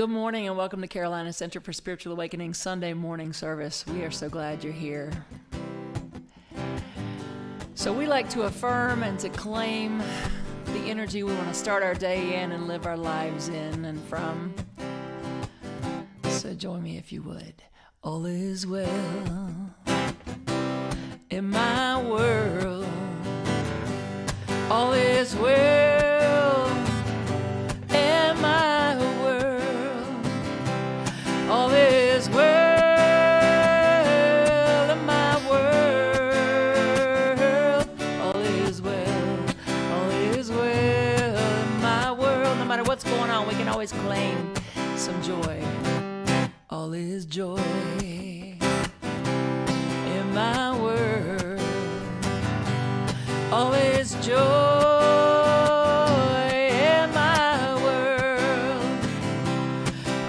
Good morning and welcome to Carolina Center for Spiritual Awakening Sunday morning service. We are so glad you're here. So we like to affirm and to claim the energy we want to start our day in and live our lives in and from. So join me if you would. All is well in my world. All is well in my world. All is well in my world. All is well. All is well in my world. No matter what's going on, we can always claim some joy. All is joy in my world. All is joy in my world.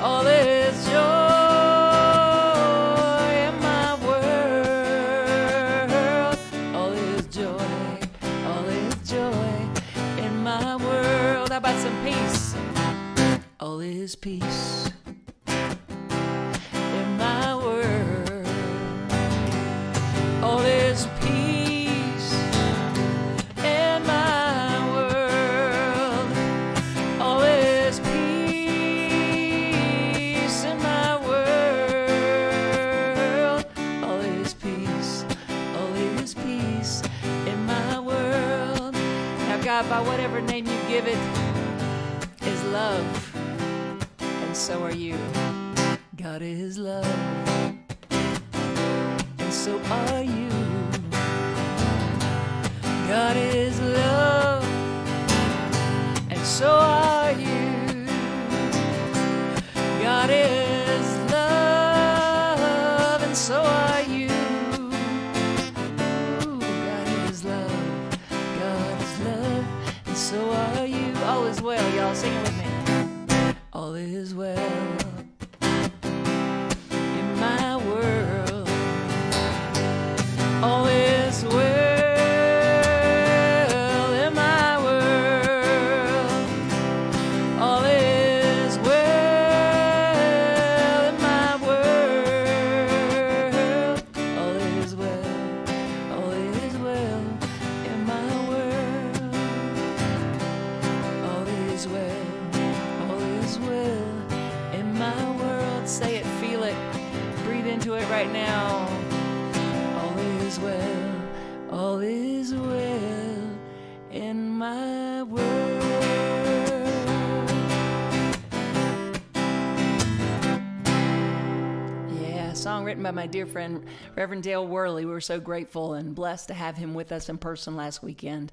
All is joy in my world. All is joy. All is joy in my world. How about some peace? All is peace. All is peace in my world. All is peace in my world. All is peace. All is peace in my world. Now, God, by whatever name you give it, is love. And so are you. God is love. So are you. God is love, and so are you. God is love, and so are you. Ooh, God is love, is well. Y'all sing it with me. All is well in my world. All is well in my world. All is well in my world. All is well. All is well in my world. All is well. All is well in my world. Say it, feel it, breathe into it right now. All is well. All is well in my world. Yeah, a song written by my dear friend Reverend Dale Worley. We were so grateful and blessed to have him with us in person last weekend.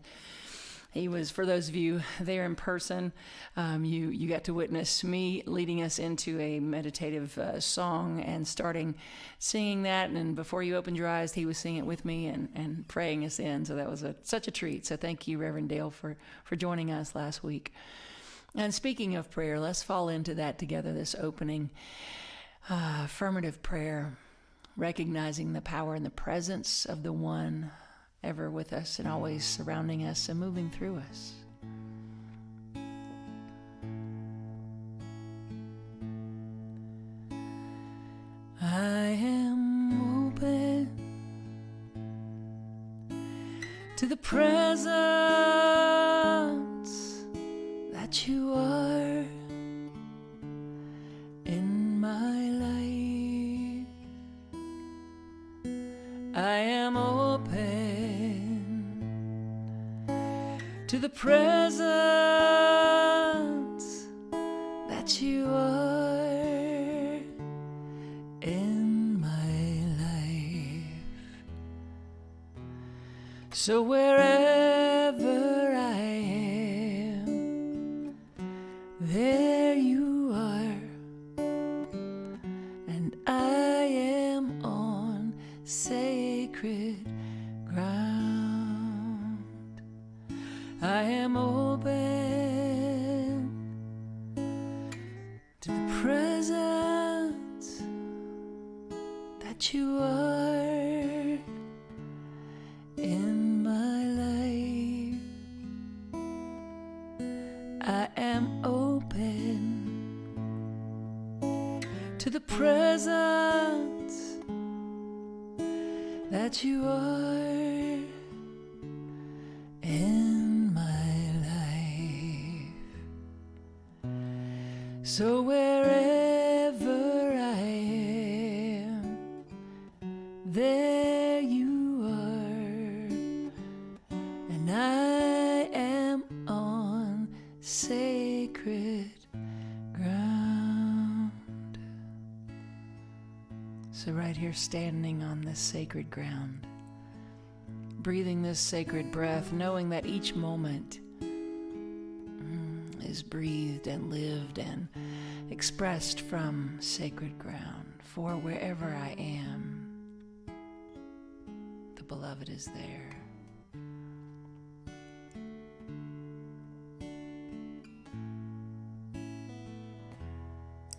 He was, for those of you there in person, you got to witness me leading us into a meditative song and starting singing that. And before you opened your eyes, he was singing it with me and praying us in. So that was such a treat. So thank you, Reverend Dale, for joining us last week. And speaking of prayer, let's fall into that together, this opening affirmative prayer, recognizing the power and the presence of the one ever with us and always surrounding us and moving through us. I am open to the presence that you are in my life. I am open to the presence that you are in my life. So wherever I am, there you are, and I am on sacred ground. I am open to the presence that you are in my life. I am open to the presence that you are in my life. So wherever I am, there you are, and I am on sacred ground. So right here, standing on this sacred ground, breathing this sacred breath, knowing that each moment is breathed and lived and expressed from sacred ground. For wherever I am, the beloved is there.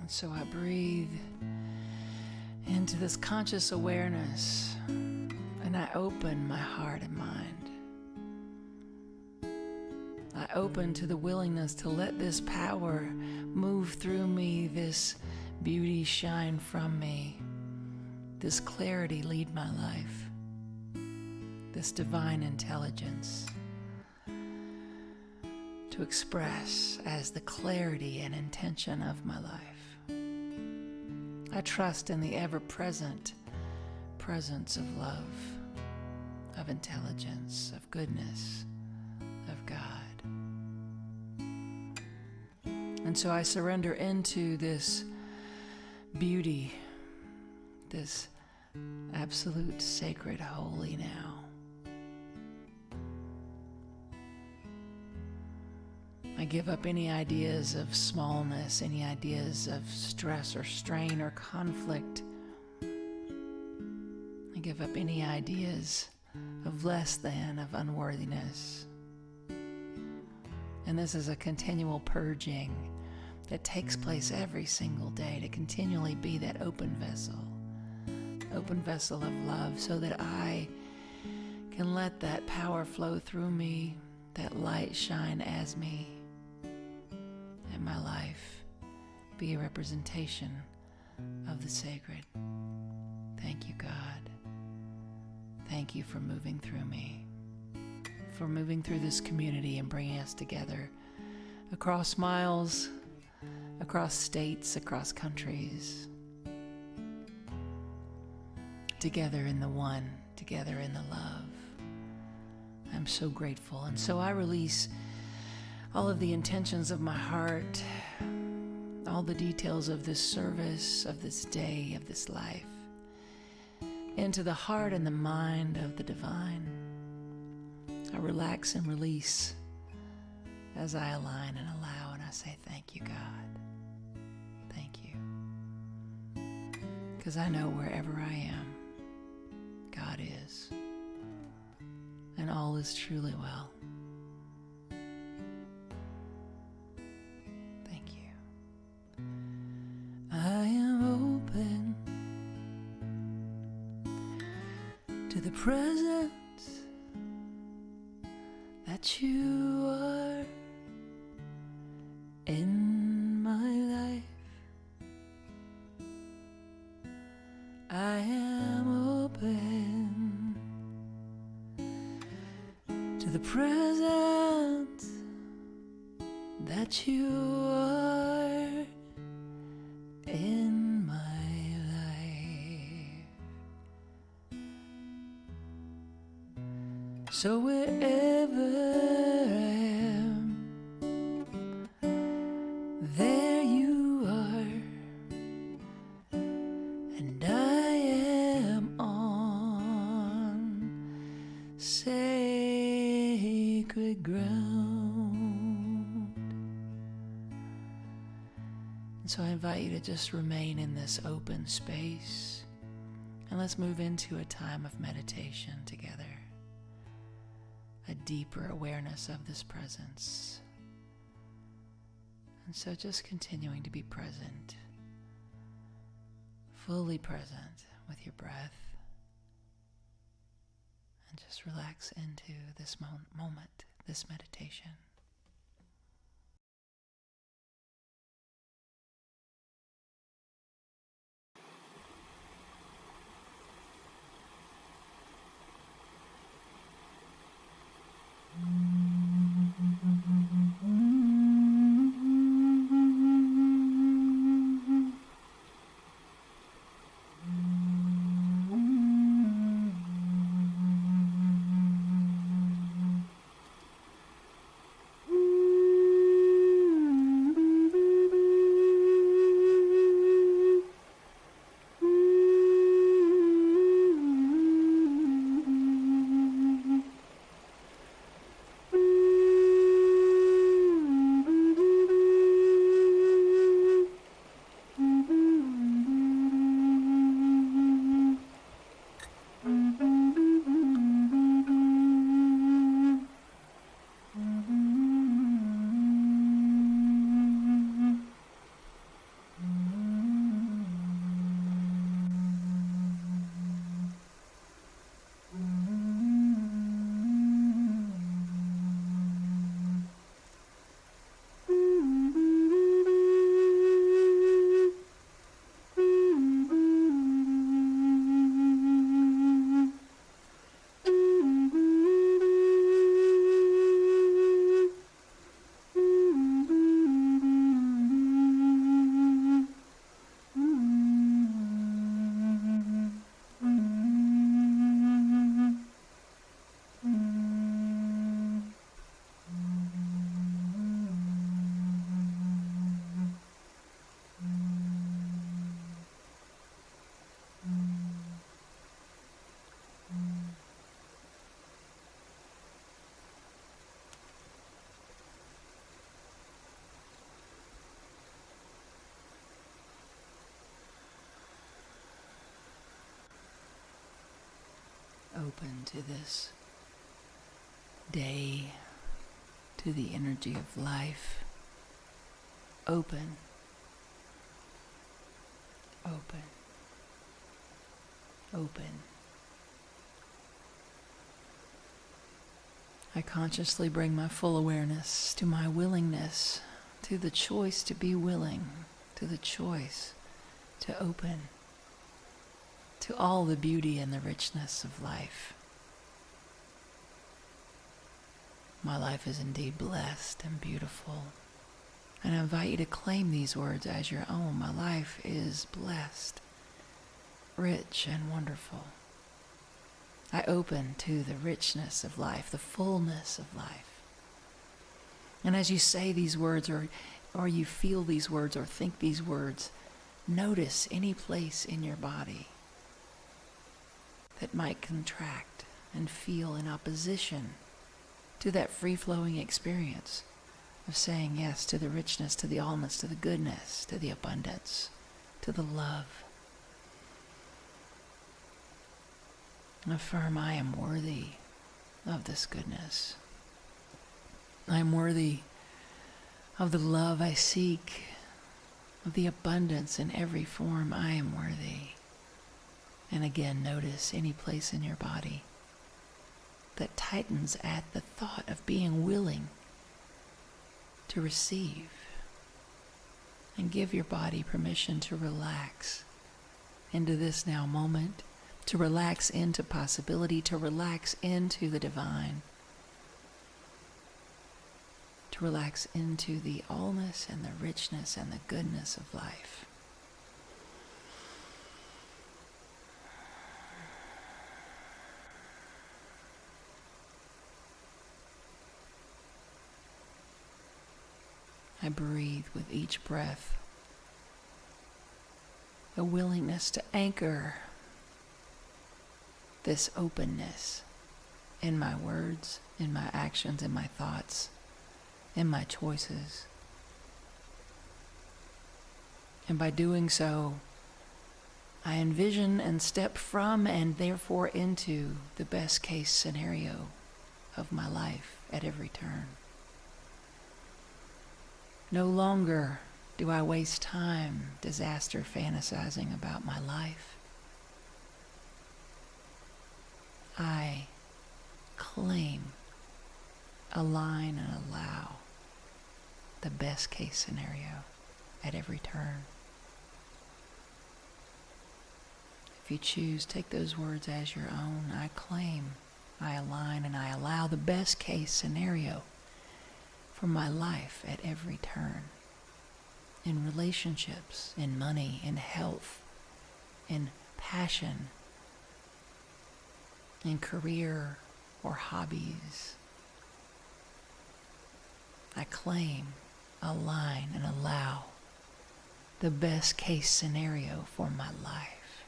And so I breathe into this conscious awareness, and I open my heart and mind. I open to the willingness to let this power move through me, this beauty shine from me, this clarity lead my life, this divine intelligence to express as the clarity and intention of my life. I trust in the ever-present presence of love, of intelligence, of goodness, of God. And so I surrender into this beauty, this absolute sacred holy now. I give up any ideas of smallness, any ideas of stress or strain or conflict. I give up any ideas of less than, of unworthiness. And this is a continual purging that takes place every single day to continually be that open vessel of love, so that I can let that power flow through me, that light shine as me, and my life be a representation of the sacred. Thank you, God. Thank you for moving through me, for moving through this community and bringing us together across miles, across states, across countries, together in the one, together in the love. I'm so grateful. And so I release all of the intentions of my heart, all the details of this service, of this day, of this life, into the heart and the mind of the divine. I relax and release as I align and allow, and I say, thank you, God. Thank you. Because I know wherever I am, God is. And all is truly well. Thank you. I am open to the presence that you are in my life. I am open to the presence that you are in my life. So wherever I am, there you are, and I am on sacred ground. And so I invite you to just remain in this open space, and let's move into a time of meditation together. A deeper awareness of this presence. And so just continuing to be present, fully present with your breath, and just relax into this moment, this meditation. Open to this day, to the energy of life. Open. Open. Open. I consciously bring my full awareness to my willingness, to the choice to be willing, to the choice to open, to all the beauty and the richness of life. My life is indeed blessed and beautiful. And I invite you to claim these words as your own. My life is blessed, rich, and wonderful. I open to the richness of life, the fullness of life. And as you say these words, or you feel these words, or think these words, notice any place in your body that might contract and feel in opposition to that free-flowing experience of saying yes to the richness, to the allness, to the goodness, to the abundance, to the love. Affirm, I am worthy of this goodness. I am worthy of the love I seek, of the abundance in every form. I am worthy. And again, notice any place in your body that tightens at the thought of being willing to receive, and give your body permission to relax into this now moment, to relax into possibility, to relax into the divine, to relax into the allness and the richness and the goodness of life. I breathe with each breath, a willingness to anchor this openness in my words, in my actions, in my thoughts, in my choices. And by doing so, I envision and step from and therefore into the best case scenario of my life at every turn. No longer do I waste time disaster fantasizing about my life. I claim, align, and allow the best case scenario at every turn. If you choose, take those words as your own. I claim, I align, and I allow the best case scenario for my life at every turn. In relationships, in money, in health, in passion, in career or hobbies. I claim, align, and allow the best case scenario for my life.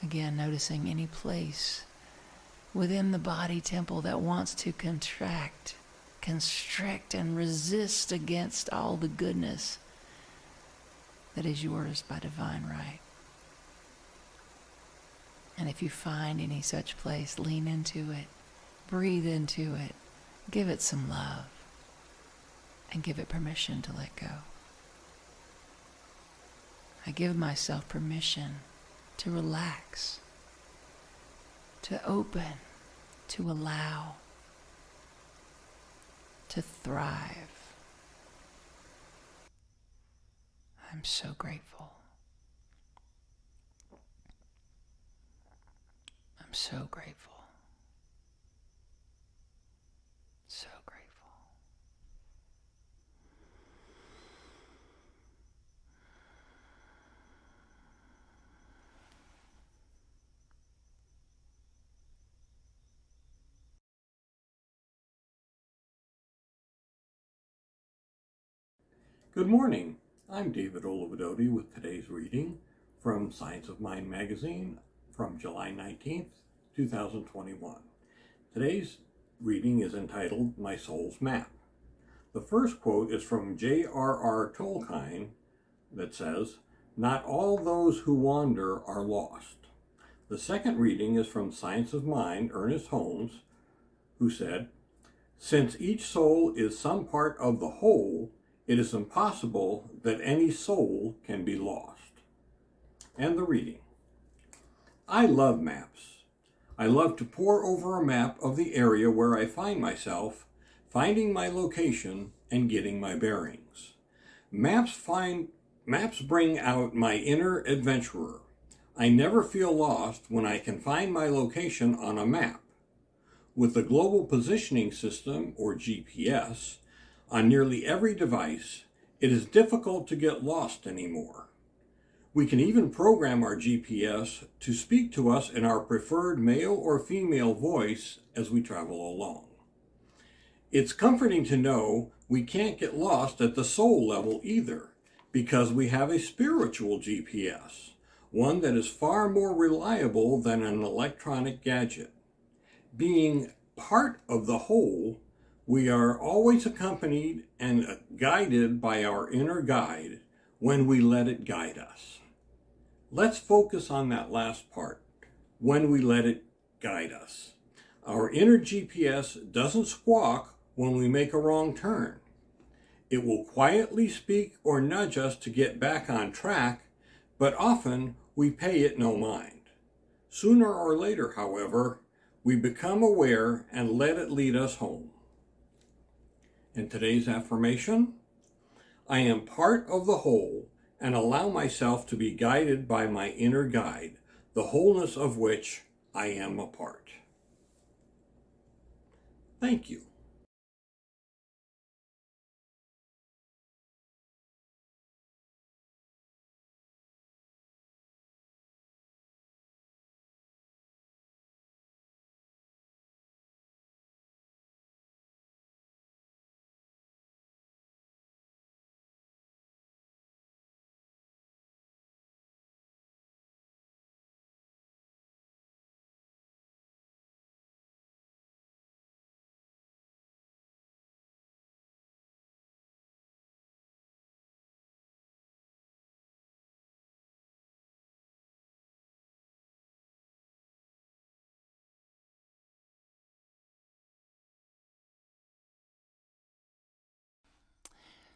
Again, noticing any place within the body temple that wants to contract, constrict, and resist against all the goodness that is yours by divine right. And if you find any such place, lean into it, breathe into it, give it some love, and give it permission to let go. I give myself permission to relax, to open, to allow, to thrive. I'm so grateful. I'm so grateful. So grateful. Good morning. I'm David Olivadotti with today's reading from Science of Mind magazine from July 19th, 2021. Today's reading is entitled My Soul's Map. The first quote is from J.R.R. Tolkien that says, "Not all those who wander are lost. The second reading is from Science of Mind, Ernest Holmes, who said, "Since each soul is some part of the whole, it is impossible that any soul can be lost." And the reading. I love maps. I love to pore over a map of the area where I find myself, finding my location and getting my bearings. Maps bring out my inner adventurer. I never feel lost when I can find my location on a map. With the Global Positioning System, or GPS, on nearly every device, it is difficult to get lost anymore. We can even program our GPS to speak to us in our preferred male or female voice as we travel along. It's comforting to know we can't get lost at the soul level either, because we have a spiritual GPS, one that is far more reliable than an electronic gadget. Being part of the whole, we are always accompanied and guided by our inner guide when we let it guide us. Let's focus on that last part, when we let it guide us. Our inner GPS doesn't squawk when we make a wrong turn. It will quietly speak or nudge us to get back on track, but often we pay it no mind. Sooner or later, however, we become aware and let it lead us home. In today's affirmation, I am part of the whole and allow myself to be guided by my inner guide, the wholeness of which I am a part. Thank you.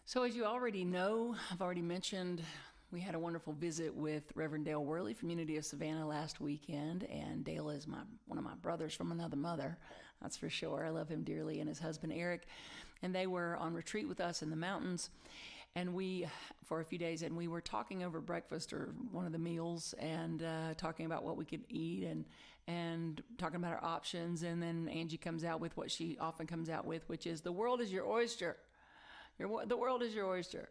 So, as you already know, I've already mentioned we had a wonderful visit with Reverend Dale Worley from Unity of Savannah last weekend, and Dale is one of my brothers from another mother, that's for sure. I love him dearly, and his husband Eric, and they were on retreat with us in the mountains, and for a few days, and we were talking over breakfast or one of the meals, and talking about what we could eat, and talking about our options, and then Angie comes out with what she often comes out with, which is, the world is your oyster. The world is your oyster.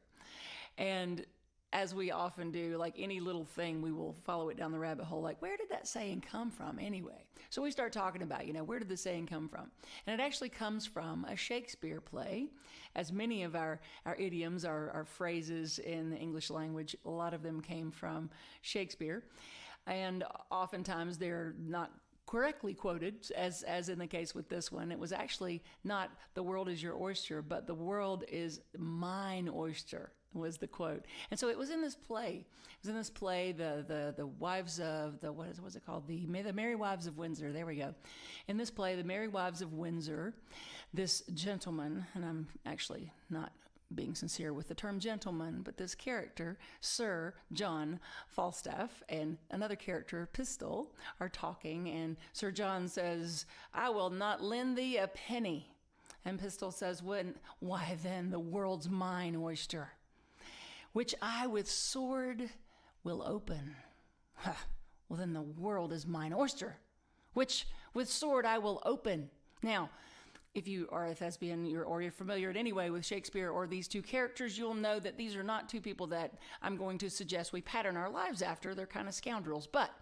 And as we often do, like any little thing, we will follow it down the rabbit hole. Like, where did that saying come from anyway? So we start talking about, where did the saying come from? And it actually comes from a Shakespeare play. As many of our idioms, our phrases in the English language, a lot of them came from Shakespeare. And oftentimes they're not correctly quoted, as in the case with this one. It was actually not "the world is your oyster," but "the world is mine oyster" was the quote. And so it was in this play. It was in this play, the wives of what's it called? The Merry Wives of Windsor. There we go. In this play, the Merry Wives of Windsor, this gentleman, and I'm actually not being sincere with the term gentleman, but this character, Sir John Falstaff, and another character, Pistol, are talking, and Sir John says, "I will not lend thee a penny." And Pistol says, "Why then, the world's mine oyster, which I with sword will open." Well, then the world is mine oyster, which with sword I will open. Now, if you are a thespian or you're familiar in any way with Shakespeare or these two characters, you'll know that these are not two people that I'm going to suggest we pattern our lives after. They're kind of scoundrels. But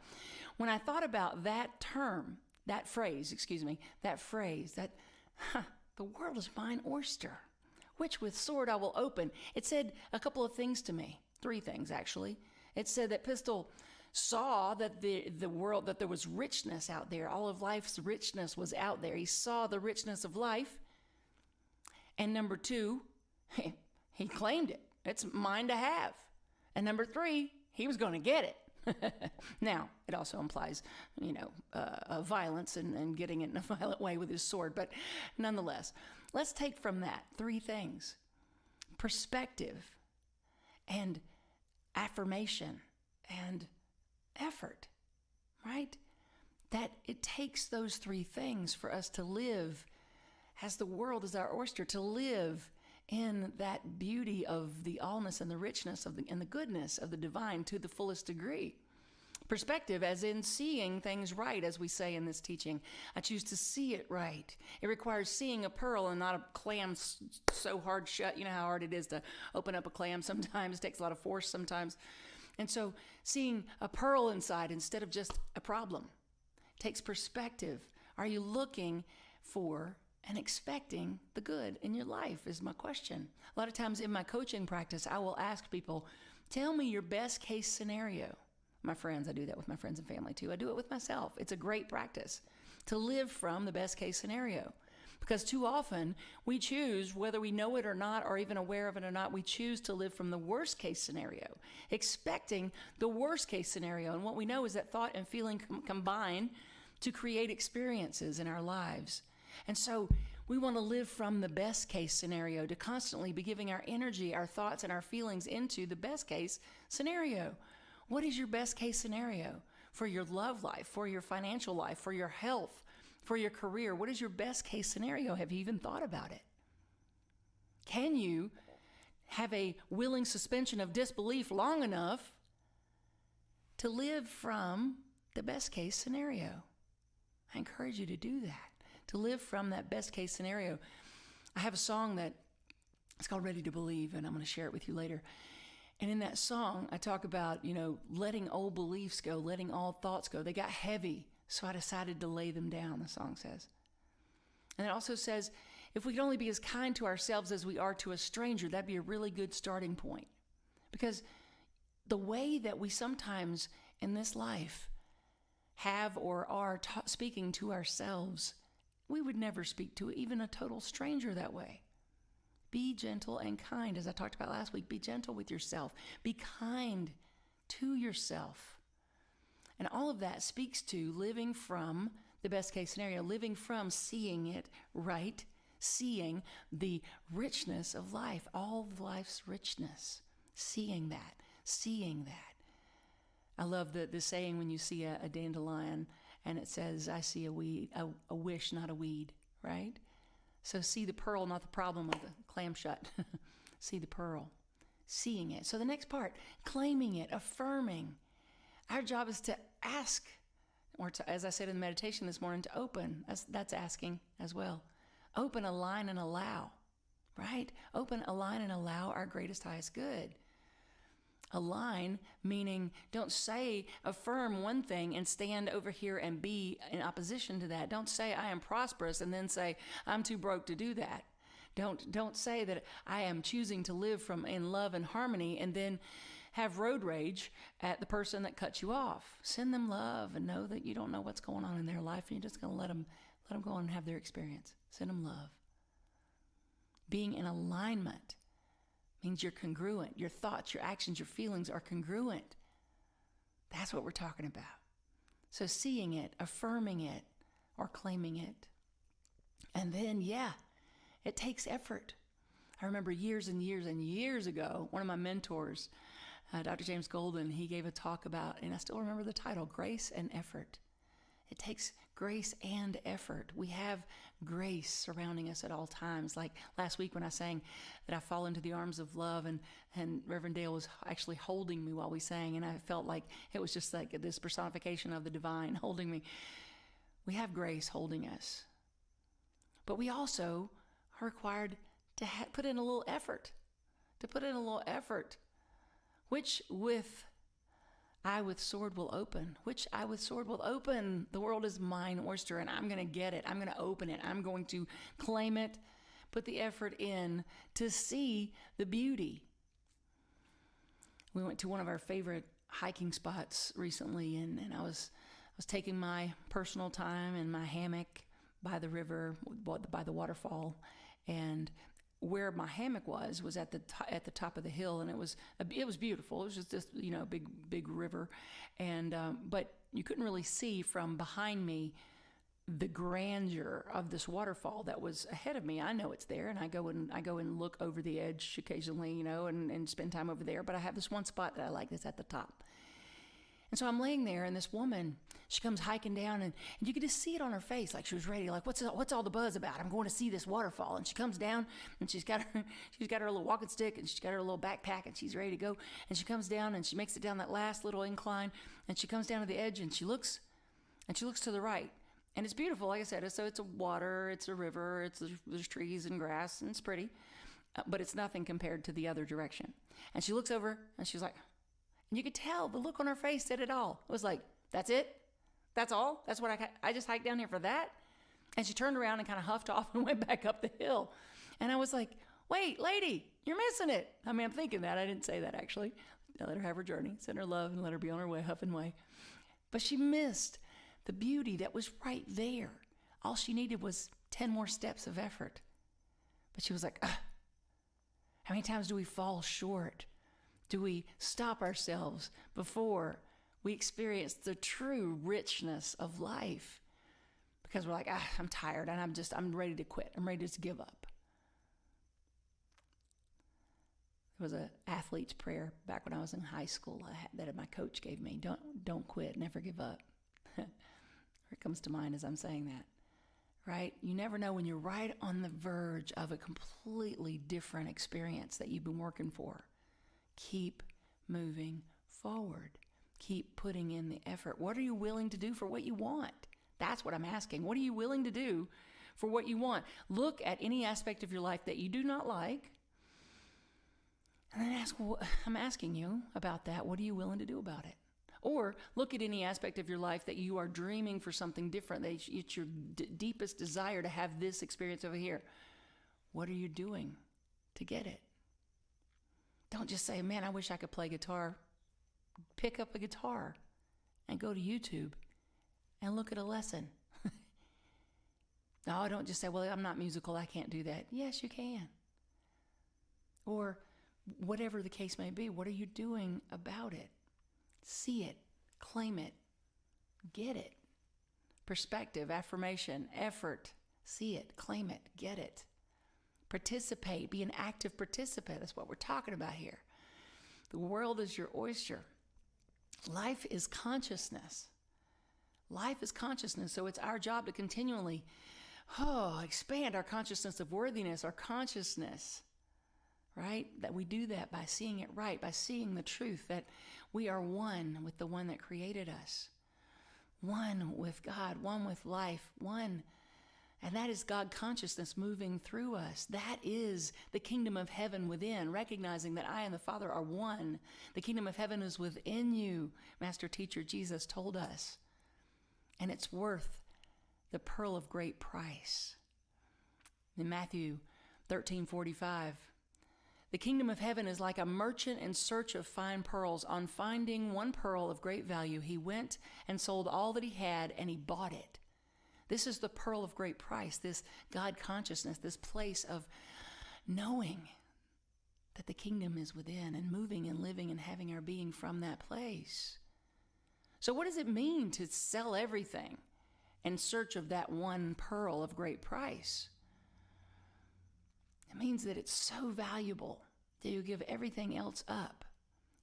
when I thought about that phrase, the world is mine oyster, which with sword I will open, it said a couple of things to me. 3 things, actually. It said that Pistol saw that the world, that there was richness out there. All of life's richness was out there. He saw the richness of life. And number 2, he claimed it. It's mine to have. And number 3, he was going to get it. Now, it also implies, violence and getting it in a violent way with his sword. But nonetheless, let's take from that three things: perspective and affirmation and effort, right? That it takes those three things for us to live as the world is our oyster, to live in that beauty of the allness and the richness of and the goodness of the divine to the fullest degree. Perspective, as in seeing things right, as we say in this teaching. I choose to see it right. It requires seeing a pearl and not a clam so hard shut. You know how hard it is to open up a clam sometimes. It takes a lot of force sometimes. And so seeing a pearl inside instead of just a problem takes perspective. Are you looking for and expecting the good in your life is my question. A lot of times in my coaching practice, I will ask people, tell me your best case scenario. My friends, I do that with my friends and family too. I do it with myself. It's a great practice to live from the best case scenario. Because too often we choose, whether we know it or not, or even aware of it or not, we choose to live from the worst case scenario, expecting the worst case scenario. And what we know is that thought and feeling combine to create experiences in our lives. And so we want to live from the best case scenario, to constantly be giving our energy, our thoughts, and our feelings into the best case scenario. What is your best case scenario for your love life, for your financial life, for your health, for your career? What is your best case scenario? Have you even thought about it? Can you have a willing suspension of disbelief long enough to live from the best case scenario? I encourage you to do that, to live from that best case scenario. I have a song that it's called Ready to Believe, and I'm going to share it with you later. And in that song, I talk about, letting old beliefs go, letting all thoughts go. They got heavy, so I decided to lay them down, the song says. And it also says, if we could only be as kind to ourselves as we are to a stranger, that'd be a really good starting point. Because the way that we sometimes in this life have or are speaking to ourselves, we would never speak to even a total stranger that way. Be gentle and kind, as I talked about last week. Be gentle with yourself. Be kind to yourself. And all of that speaks to living from the best case scenario, living from seeing it right, seeing the richness of life, all of life's richness, seeing that. I love the saying when you see a dandelion and it says, I see a weed, a wish, not a weed, right? So see the pearl, not the problem of the clam shut. See the pearl, seeing it. So the next part, claiming it, affirming. Our job is to ask, or to, as I said in the meditation this morning, to open. That's asking as well. Open, align, and allow, right? Open, align, and allow our greatest, highest good. Align, meaning don't say, affirm one thing and stand over here and be in opposition to that. Don't say I am prosperous and then say I'm too broke to do that. Don't say that I am choosing to live in love and harmony and then have road rage at the person that cuts you off. Send them love and know that you don't know what's going on in their life and you're just going to let them go on and have their experience. Send them love. Being in alignment means you're congruent. Your thoughts, your actions, your feelings are congruent. That's what we're talking about. So seeing it, affirming it, or claiming it. And then, it takes effort. I remember years and years and years ago, one of my mentors, Dr. James Golden, he gave a talk about, and I still remember the title, Grace and Effort. It takes grace and effort. We have grace surrounding us at all times. Like last week when I sang that I fall into the arms of love, and Reverend Dale was actually holding me while we sang, and I felt like it was just like this personification of the divine holding me. We have grace holding us. But we also are required to put in a little effort, which with sword will open. The world is mine oyster, and I'm going to get it. I'm going to open it. I'm going to claim it, put the effort in to see the beauty. We went to one of our favorite hiking spots recently, and I was taking my personal time in my hammock by the river, by the waterfall, and where my hammock was at the at the top of the hill, and it was beautiful. It was just this, big river, and but you couldn't really see from behind me the grandeur of this waterfall that was ahead of me. I know it's there, and I go and look over the edge occasionally, and spend time over there. But I have this one spot that I like that's at the top. And so I'm laying there, and this woman, she comes hiking down, and you could just see it on her face, like she was ready, like, what's all the buzz about? I'm going to see this waterfall. And she comes down, and she's got her little walking stick, and she's got her little backpack, and she's ready to go. And she comes down, and she makes it down that last little incline, and she comes down to the edge, and she looks to the right. And it's beautiful, like I said. So it's a water, it's a river, there's trees and grass, and it's pretty. But it's nothing compared to the other direction. And she looks over, and she's like, and you could tell the look on her face said it all. It was like, that's it? That's all? That's what I just hiked down here for that? And she turned around and kind of huffed off and went back up the hill. And I was like, wait, lady, you're missing it. I mean, I'm thinking that. I didn't say that, actually. I let her have her journey, send her love, and let her be on her way, huffing way. But she missed the beauty that was right there. All she needed was 10 more steps of effort. But she was like, how many times do we fall short? Do we stop ourselves before we experience the true richness of life? Because we're like, I'm tired, and I'm ready to quit. I'm ready to give up. There was an athlete's prayer back when I was in high school that my coach gave me. Don't quit, never give up. It comes to mind as I'm saying that, right? You never know when you're right on the verge of a completely different experience that you've been working for. Keep moving forward. Keep putting in the effort. What are you willing to do for what you want? That's what I'm asking. What are you willing to do for what you want? Look at any aspect of your life that you do not like, and then I'm asking you about that. What are you willing to do about it? Or look at any aspect of your life that you are dreaming for something different. That it's your deepest desire to have this experience over here. What are you doing to get it? Don't just say, man, I wish I could play guitar. Pick up a guitar and go to YouTube and look at a lesson. No, don't just say, well, I'm not musical, I can't do that. Yes, you can. Or whatever the case may be, what are you doing about it? See it, claim it, get it. Perspective, affirmation, effort, see it, claim it, get it. Participate, be an active participant. That's what we're talking about here. The world is your oyster. Life is consciousness. Life is consciousness, so it's our job to continually expand our consciousness of worthiness, our consciousness, right? That we do that by seeing it right, by seeing the truth that we are one with the one that created us, one with God, one with life, one. And that is God consciousness moving through us. That is the kingdom of heaven within, recognizing that I and the Father are one. The kingdom of heaven is within you, Master Teacher Jesus told us. And it's worth the pearl of great price. In Matthew 13:45, the kingdom of heaven is like a merchant in search of fine pearls. On finding one pearl of great value, he went and sold all that he had, and he bought it. This is the pearl of great price, this God consciousness, this place of knowing that the kingdom is within and moving and living and having our being from that place. So what does it mean to sell everything in search of that one pearl of great price? It means that it's so valuable that you give everything else up.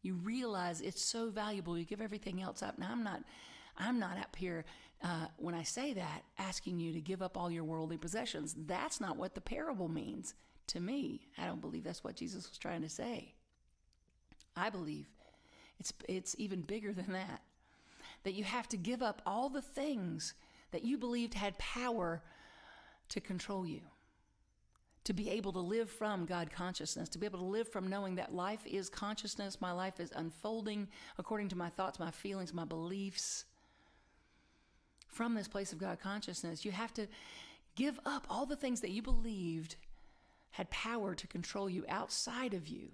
You realize it's so valuable, you give everything else up. Now, I'm not up here, when I say that, asking you to give up all your worldly possessions. That's not what the parable means to me. I don't believe that's what Jesus was trying to say. I believe it's even bigger than that. That you have to give up all the things that you believed had power to control you. To be able to live from God consciousness, to be able to live from knowing that life is consciousness, my life is unfolding according to my thoughts, my feelings, my beliefs. From this place of God consciousness, you have to give up all the things that you believed had power to control you outside of you.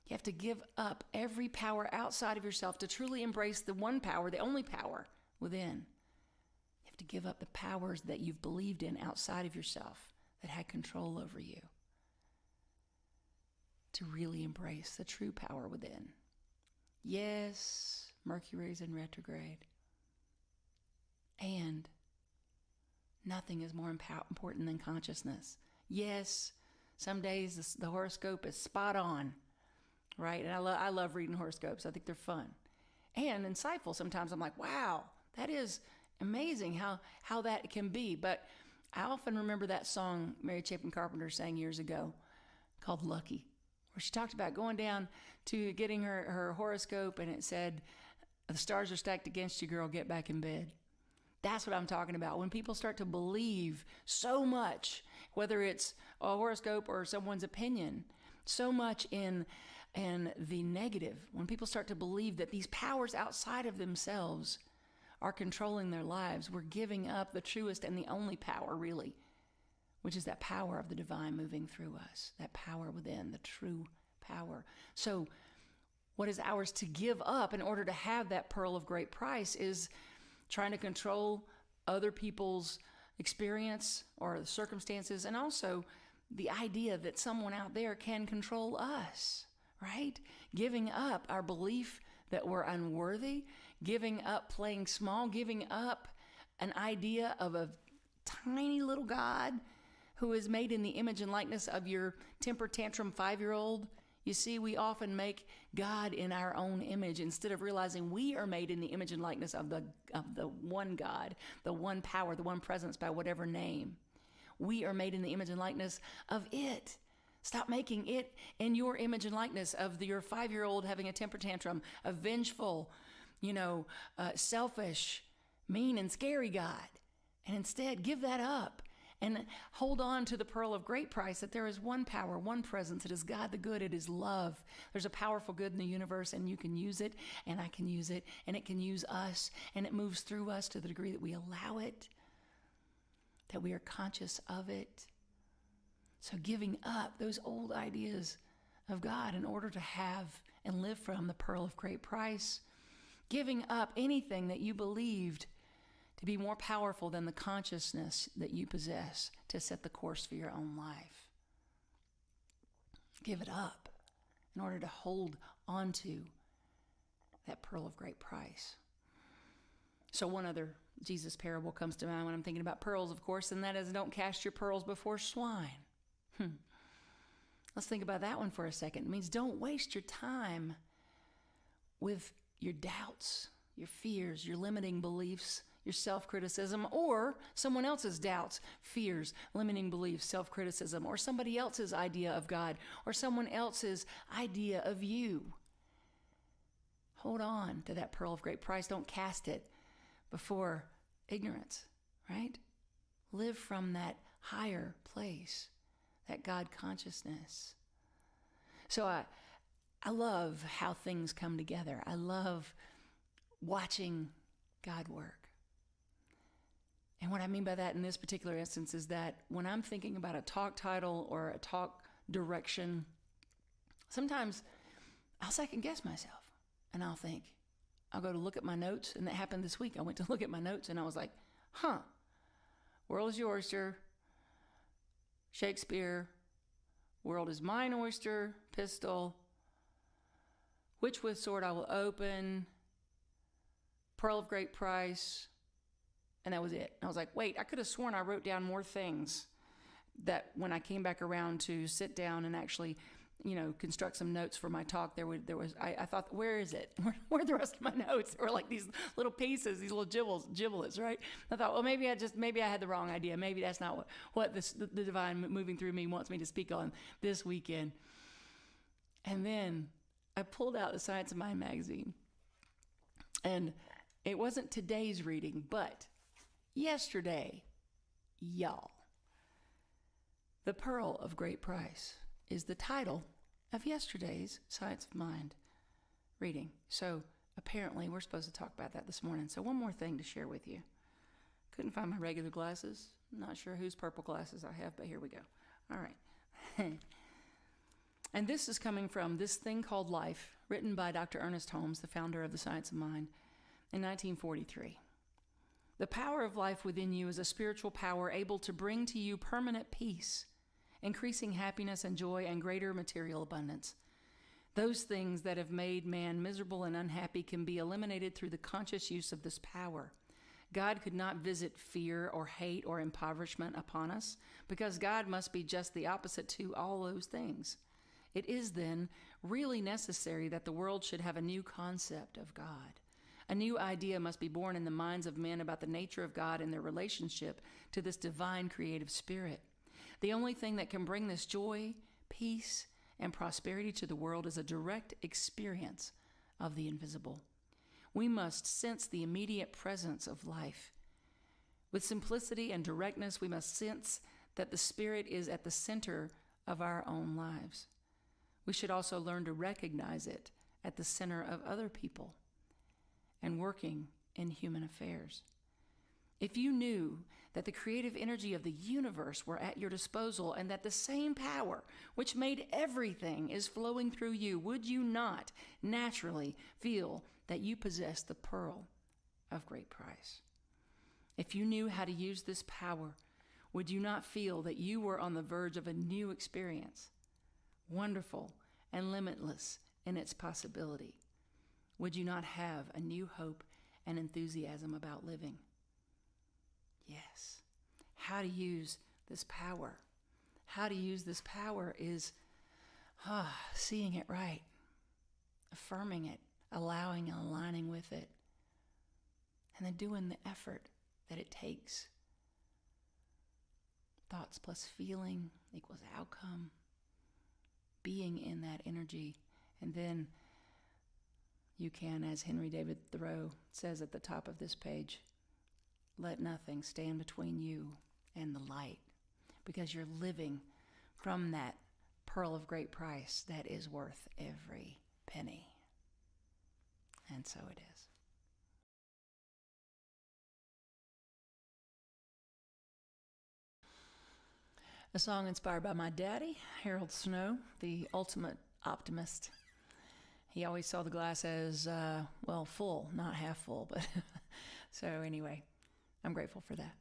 You have to give up every power outside of yourself to truly embrace the one power, the only power within. You have to give up the powers that you've believed in outside of yourself that had control over you. to really embrace the true power within. Yes, Mercury's in retrograde. And nothing is more important than consciousness. Yes, some days the horoscope is spot on, right? And I love reading horoscopes. I think they're fun and insightful. Sometimes I'm like, wow, that is amazing how that can be. But I often remember that song Mary Chapin Carpenter sang years ago called Lucky, where she talked about going down to getting her horoscope, and it said, the stars are stacked against you, girl, get back in bed. That's what I'm talking about. When people start to believe so much, whether it's a horoscope or someone's opinion, so much in the negative, when people start to believe that these powers outside of themselves are controlling their lives, we're giving up the truest and the only power, really, which is that power of the divine moving through us, that power within, the true power. So what is ours to give up in order to have that pearl of great price is trying to control other people's experience or the circumstances, and also the idea that someone out there can control us, right? Giving up our belief that we're unworthy, giving up playing small, giving up an idea of a tiny little God who is made in the image and likeness of your temper tantrum 5-year-old. You see, we often make God in our own image instead of realizing we are made in the image and likeness of the one God, the one power, the one presence by whatever name. We are made in the image and likeness of it. Stop making it in your image and likeness of your 5-year-old having a temper tantrum, a vengeful, selfish, mean and scary God. And instead, give that up and hold on to the pearl of great price, that there is one power, one presence. It is God the good. It is love. There's a powerful good in the universe, and you can use it, and I can use it, and it can use us, and it moves through us to the degree that we allow it, that we are conscious of it. So giving up those old ideas of God in order to have and live from the pearl of great price, giving up anything that you believed to be more powerful than the consciousness that you possess to set the course for your own life. Give it up in order to hold on to that pearl of great price. So one other Jesus parable comes to mind when I'm thinking about pearls, of course, and that is, don't cast your pearls before swine. Let's think about that one for a second. It means don't waste your time with your doubts, your fears, your limiting beliefs, your self-criticism, or someone else's doubts, fears, limiting beliefs, self-criticism, or somebody else's idea of God, or someone else's idea of you. Hold on to that pearl of great price. Don't cast it before ignorance, right? Live from that higher place, that God consciousness. So I love how things come together. I love watching God work. And what I mean by that in this particular instance is that when I'm thinking about a talk title or a talk direction, sometimes I'll second guess myself, and I'll go to look at my notes, and that happened this week. I went to look at my notes, and I was like, world is your oyster, Shakespeare, world is mine oyster, pistol, which with sword I will open, pearl of great price, and that was it. And I was like, wait, I could have sworn I wrote down more things that when I came back around to sit down and actually, construct some notes for my talk, I thought, where is it? Where are the rest of my notes? Or like these little pieces, these little giblets, right? I thought, well, maybe I had the wrong idea. Maybe that's not what the divine moving through me wants me to speak on this weekend. And then I pulled out the Science of Mind magazine, and it wasn't today's reading, but yesterday, y'all. The Pearl of Great Price is the title of yesterday's Science of Mind reading. So apparently we're supposed to talk about that this morning. So one more thing to share with you. Couldn't find my regular glasses. Not sure whose purple glasses I have, but here we go. All right. And this is coming from This Thing Called Life, written by Dr. Ernest Holmes, the founder of the Science of Mind, in 1943. The power of life within you is a spiritual power able to bring to you permanent peace increasing happiness and joy and greater material abundance. Those things that have made man miserable and unhappy can be eliminated through the conscious use of this power. God could not visit fear or hate or impoverishment upon us, because God must be just the opposite to all those things. It is then really necessary that the world should have a new concept of God. A new idea must be born in the minds of men about the nature of God and their relationship to this divine creative spirit. The only thing that can bring this joy, peace, and prosperity to the world is a direct experience of the invisible. We must sense the immediate presence of life. With simplicity and directness, we must sense that the Spirit is at the center of our own lives. We should also learn to recognize it at the center of other people and working in human affairs. If you knew that the creative energy of the universe were at your disposal and that the same power which made everything is flowing through you, would you not naturally feel that you possess the pearl of great price? If you knew how to use this power, would you not feel that you were on the verge of a new experience, wonderful and limitless in its possibility? Would you not have a new hope and enthusiasm about living? Yes. How to use this power. How to use this power is seeing it right, affirming it, allowing and aligning with it, and then doing the effort that it takes. Thoughts plus feeling equals outcome. Being in that energy. And then you can, as Henry David Thoreau says at the top of this page, let nothing stand between you and the light, because you're living from that pearl of great price that is worth every penny. And so it is. A song inspired by my daddy, Harold Snow, the ultimate optimist. He always saw the glass as, full, not half full. But so anyway, I'm grateful for that.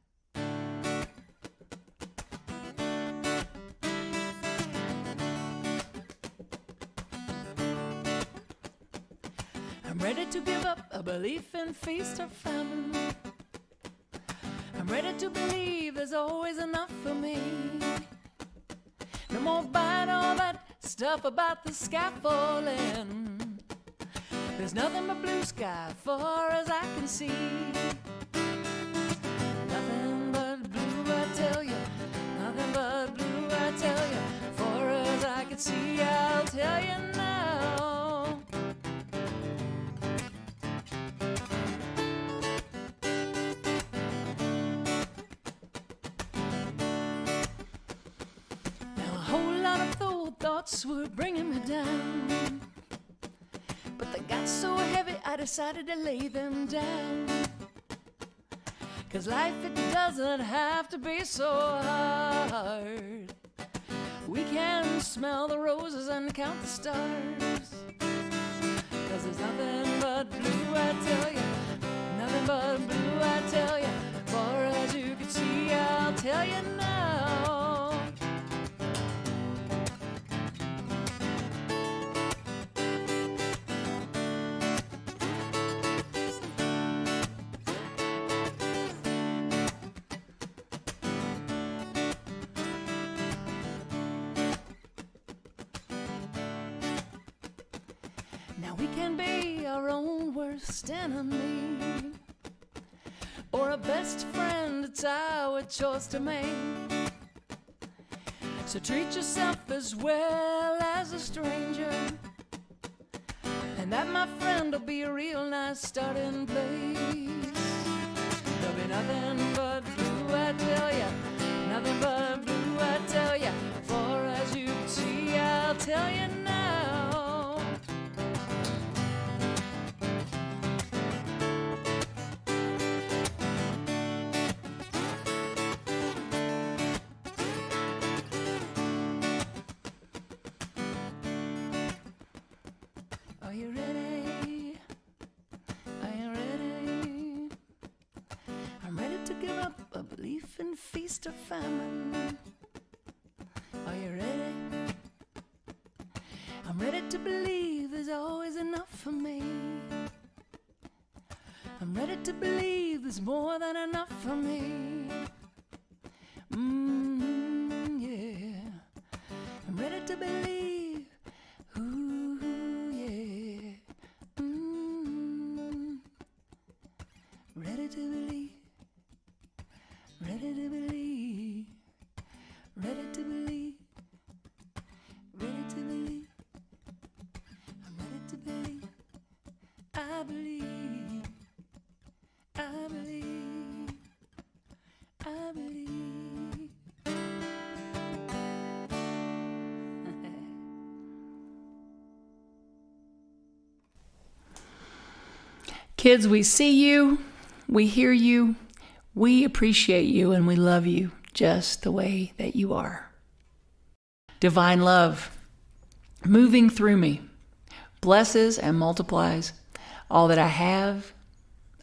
I'm ready to give up a belief in feast or famine. I'm ready to believe there's always enough for me. No more buying all that stuff about the scaffolding. There's nothing but blue sky far as I can see. Nothing but blue, I tell you. Nothing but blue, I tell you. Far as I can see, I'll tell you now. Now a whole lot of thoughts were bringing me down, but they got so heavy I decided to lay them down. 'Cause life, it doesn't have to be so hard. We can smell the roses and count the stars. 'Cause there's nothing but blue, I tell you. Nothing but blue, I tell you. Far as you can see, I'll tell you now. Now we can be our own worst enemy, or a best friend, it's our choice to make. So treat yourself as well as a stranger, and that, my friend, will be a real nice starting place. There'll be nothing but blue, I tell ya. Nothing but blue, I tell ya. Far as you can see, I'll tell you now. Are you ready? Are you ready? I'm ready to give up a belief in feast or famine. Are you ready? I'm ready to believe there's always enough for me. I'm ready to believe there's more than enough for me. Yeah. I'm ready to believe. Ooh, yeah. Ready to believe. Ready to believe. Ready to believe. Ready to believe. I'm ready to believe. I believe. I believe. I believe. Kids, we see you, we hear you, we appreciate you, and we love you just the way that you are. Divine love, moving through me, blesses and multiplies all that I have,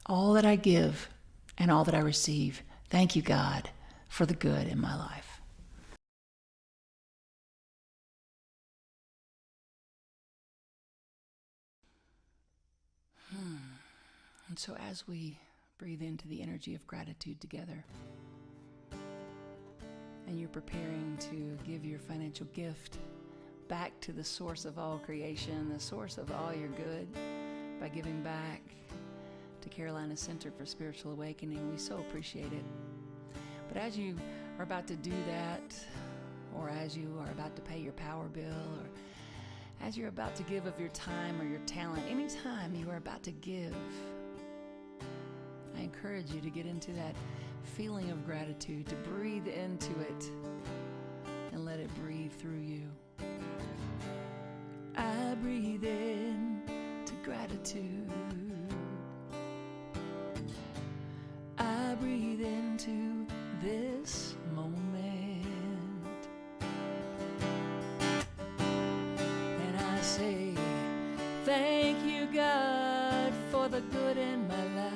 all that I give, and all that I receive. Thank you, God, for the good in my life. And so as we breathe into the energy of gratitude together, and you're preparing to give your financial gift back to the source of all creation, the source of all your good, by giving back to Carolina Center for Spiritual Awakening, we so appreciate it. But as you are about to do that, or as you are about to pay your power bill, or as you're about to give of your time or your talent, anytime you are about to give, I encourage you to get into that feeling of gratitude, to breathe into it and let it breathe through you. I breathe in to gratitude. I breathe into this moment. And I say, thank you, God, for the good in my life.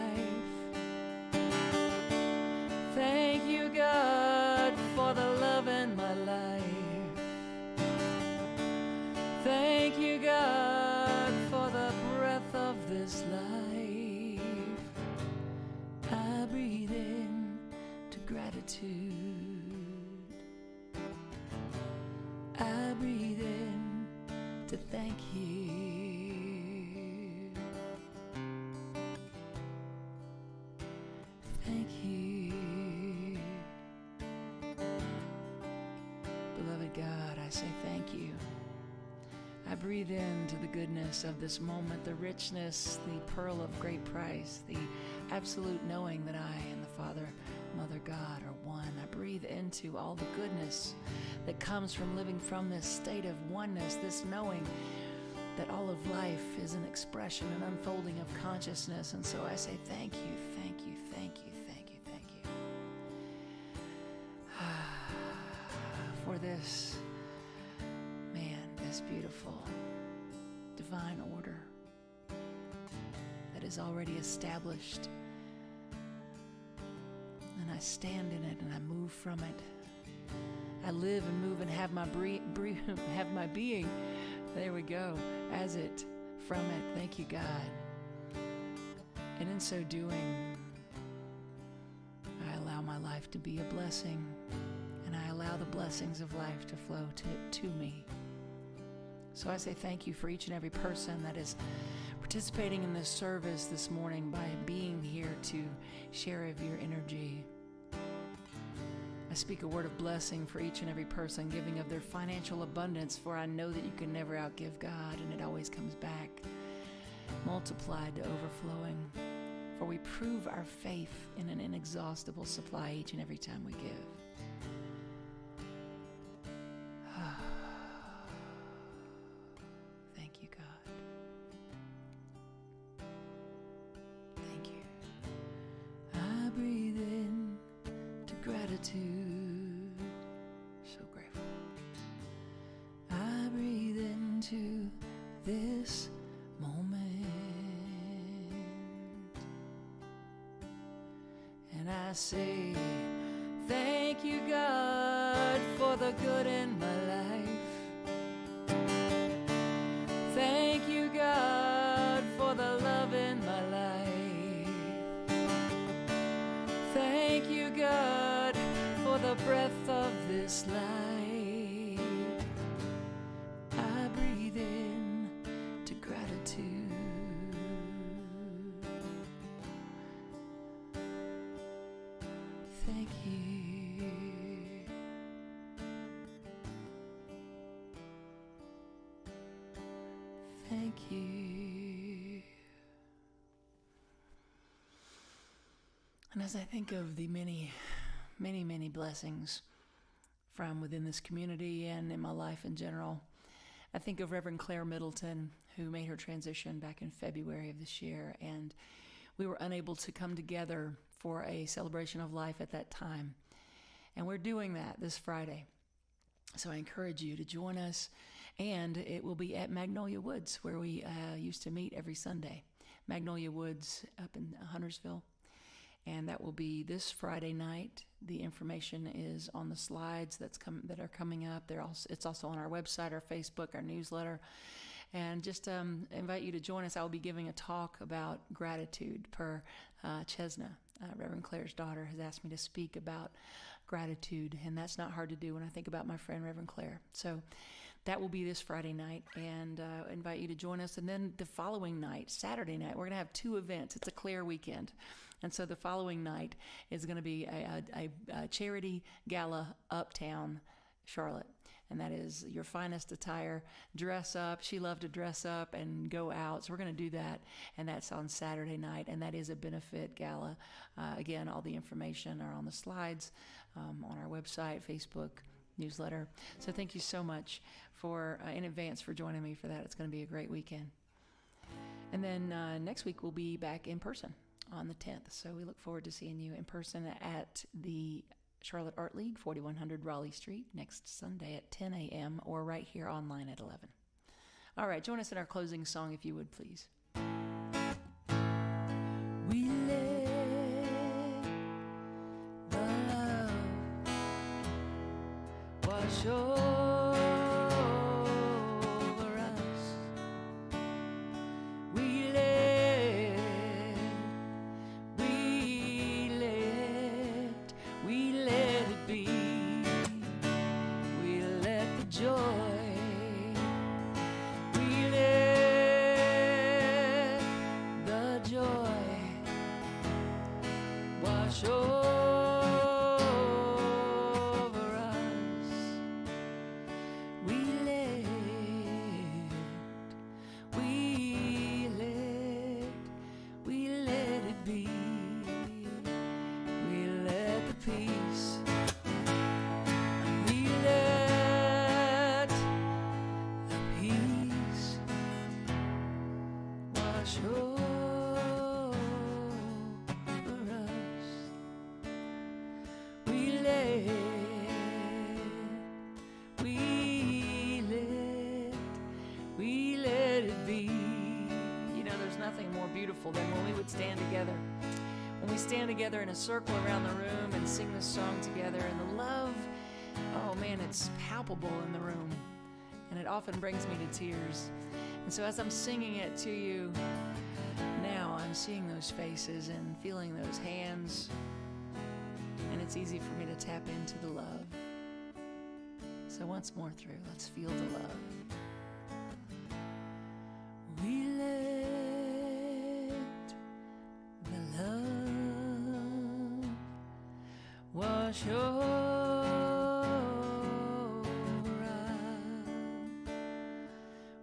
Thank you, God, for the love in my life. Thank you, God, for the breath of this life. I breathe in to gratitude. I breathe in to thank you. Thank you. Beloved God, I say thank you. I breathe into the goodness of this moment, the richness, the pearl of great price, the absolute knowing that I and the Father, Mother God are one. I breathe into all the goodness that comes from living from this state of oneness, this knowing that all of life is an expression, an unfolding of consciousness. And so I say thank you, thank you, thank you, thank you, thank you. For this, this beautiful divine order that is already established, and I stand in it and I move from it. I live and move and have my have my being. There we go. As it, from it. Thank you, God. And in so doing, I allow my life to be a blessing, and I allow the blessings of life to flow to me. So I say thank you for each and every person that is participating in this service this morning by being here to share of your energy. I speak a word of blessing for each and every person giving of their financial abundance, for I know that you can never outgive God, and it always comes back multiplied to overflowing. For we prove our faith in an inexhaustible supply each and every time we give. Gratitude, so grateful. I breathe into this moment, and I say Thank you, God, for the good in my life. Thank you, God, for the love in my life. Thank you, God, for the breath of this life. I breathe in to gratitude. Thank you. Thank you. And as I think of the many, many, many blessings from within this community and in my life in general, I think of Reverend Claire Middleton, who made her transition back in February of this year, and we were unable to come together for a celebration of life at that time. And we're doing that this Friday. So I encourage you to join us, and it will be at Magnolia Woods, where we used to meet every Sunday. Magnolia Woods up in Huntersville. And that will be this Friday night. The information is on the slides that are coming up. It's also on our website, our Facebook, our newsletter. And just invite you to join us. I will be giving a talk about gratitude per Chesna. Reverend Claire's daughter has asked me to speak about gratitude, and that's not hard to do when I think about my friend Reverend Claire. So that will be this Friday night, and invite you to join us. And then the following night, Saturday night, we're going to have two events. It's a Claire weekend. And so the following night is going to be a charity gala uptown Charlotte. And that is your finest attire, dress up. She loved to dress up and go out. So we're going to do that. And that's on Saturday night. And that is a benefit gala. Again, all the information are on the slides, on our website, Facebook, newsletter. So thank you so much for in advance for joining me for that. It's going to be a great weekend. And then next week we'll be back in person on the 10th. So we look forward to seeing you in person at the Charlotte Art League, 4100 Raleigh Street, next Sunday at 10 a.m. or right here online at 11. All right, join us in our closing song if you would, please. We let the love wash over us. We let it be. We let the joy, we let the joy wash over us. We let it be. We let the peace, we let the peace wash over us. We let it be. You know, there's nothing more beautiful than when we would stand together. When we stand together in a circle around the room and sing this song together, and the love, oh man, it's palpable in the room. And it often brings me to tears. And so as I'm singing it to you now, I'm seeing those faces and feeling those hands. And it's easy for me to tap into the love. So once more through, let's feel the love. We let the love wash over us.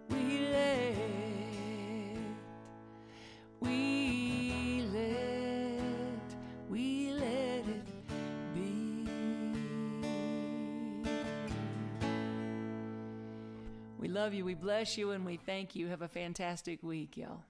We let it be. We love you, we bless you, and we thank you. Have a fantastic week, y'all.